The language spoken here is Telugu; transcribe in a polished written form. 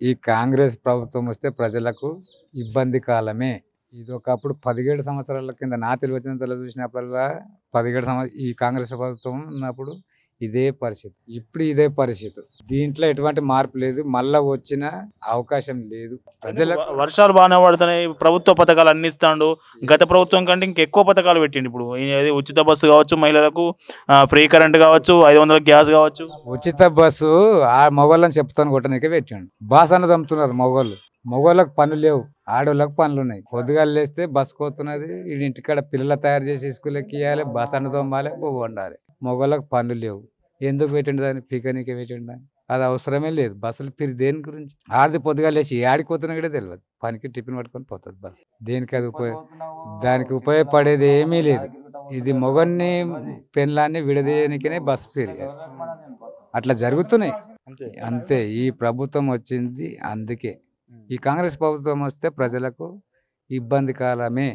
ఈ కాంగ్రెస్ ప్రభుత్వం వస్తే ప్రజలకు ఇబ్బంది కాలమే. ఇది ఒకప్పుడు 17 సంవత్సరాల కింద నా తెలివి వచ్చినంతలో చూసినప్పుడల్లా 17 ఈ కాంగ్రెస్ ప్రభుత్వం ఉన్నప్పుడు ఇదే పరిస్థితి. ఇప్పుడు ఇదే పరిస్థితి. దీంట్లో ఎటువంటి మార్పు లేదు. మళ్ళా వచ్చిన అవకాశం లేదు. ప్రజలకు వర్షాలు బాగానే పడుతున్నాయి. ప్రభుత్వ పథకాలు అన్ని ఇస్తాండు. గత ప్రభుత్వం కంటే ఇంకెక్కువ పథకాలు పెట్టిండు. ఇప్పుడు ఇది ఉచిత బస్సు కావచ్చు, మహిళలకు ఫ్రీ కరెంట్ కావచ్చు, 500 గ్యాస్ కావచ్చు. ఉచిత బస్సు ఆ మొగోళ్ళని చెప్తాను కొట్టనికే పెట్టాడు. బాసన చంపుతున్నారు మొగోళ్ళు. మొగోళ్ళకు పనులు లేవు, ఆడోళ్ళకు పనులు ఉన్నాయి. పొద్దుగాలు లేస్తే బస్సు పోతున్నది, ఇంటికాడ పిల్లలు తయారు చేసి స్కూల్కి ఇవ్వాలి, బస్ అన్న తోమాలి, పువ్వు వండాలి. మొగోళ్ళకు పనులు లేవు. ఎందుకు పెట్టిండు దాన్ని? పీకనికే పెట్టిండు దాన్ని. అది అవసరమే లేదు. బస్సులు పిరి దేని గురించి? ఆడిది పొద్దుగాలు లేచి ఆడికి పోతున్నా కూడా తెలియదు. పనికి టిఫిన్ పట్టుకొని పోతుంది బస్సు. దేనికి అది దానికి ఉపయోగపడేది ఏమీ లేదు. ఇది మొగన్ని పెళ్ళాన్ని విడదీయనికనే బస్సు పిరి. అట్లా జరుగుతున్నాయి అంతే. ఈ ప్రభుత్వం వచ్చింది అందుకే. ఈ కాంగ్రెస్ ప్రభుత్వం వస్తే ప్రజలకు ఇబ్బంది కాలమే.